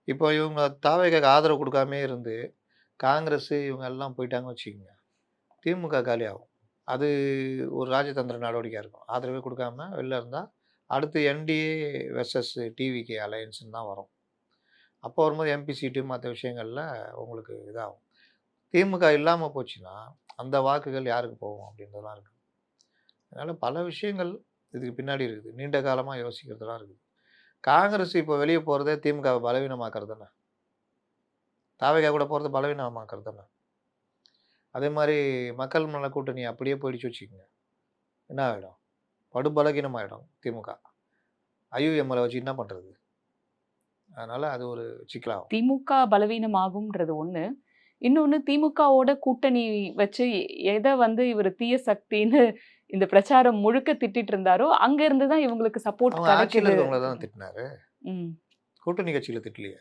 இப்போ இவங்க தாவேகாக்கு ஆதரவு குடுக்காமயே இருந்து, காங்கிரஸ் இவங்க எல்லாம் போயிட்டாங்கன்னு வச்சுக்கங்க. திமுக காலியாகும். அது ஒரு ராஜதந்திர நடவடிக்கையா இருக்கும். ஆதரவே குடுக்காம வெளில இருந்தா, அடுத்து என்டிஏ வெர்சஸ் டிவிகே அலையன்ஸ்ன்னு தான் வரும். அப்போ வரும்போது எம்பி சீட்டு மத்த விஷயங்கள்ல உங்களுக்கு இதாகும். திமுக இல்லாம போச்சுன்னா, அந்த வாக்குகள் யாருக்கு போகும் அப்படின்றதெல்லாம் இருக்கு. அதனால பல விஷயங்கள் இதுக்கு பின்னாடி இருக்குது. நீண்ட காலமா யோசிக்கிறதெல்லாம் இருக்குது. காங்கிரஸ் இப்போ வெளிய போறதே திமுகவ பலவீனமாக்குறது தானே. தாவேகா கூட போறது பலவீனமாக்குறது தானே. அதே மாரி மக்கள் நல கூட்டணி அப்படியே போயிடுச்சு வச்சுக்கங்க. என்ன ஆயிடும்? படுபலகீனமாயிடும் திமுக. ஐயுஎம்எல்ல வச்சு என்ன பண்றது? அதனால அது ஒரு சிக்கலாகும். திமுக பலவீனம் ஆகும்ன்றது ஒண்ணு. இன்னொன்னு திமுகவோட கூட்டணி வச்சு எத வந்து இவரு தீய சக்தின்னு இந்த பிரச்சாரம் முழுக்க திட்டிட்டு இருந்தாரோ, அங்க இருந்து தான் இவங்களுக்கு சப்போர்ட் அவங்க ஆட்சியில கிடைக்குது. இருக்கவங்கள தானே திட்டினாரு. ம். கூட்டணி கட்சிகள திட்டலையே.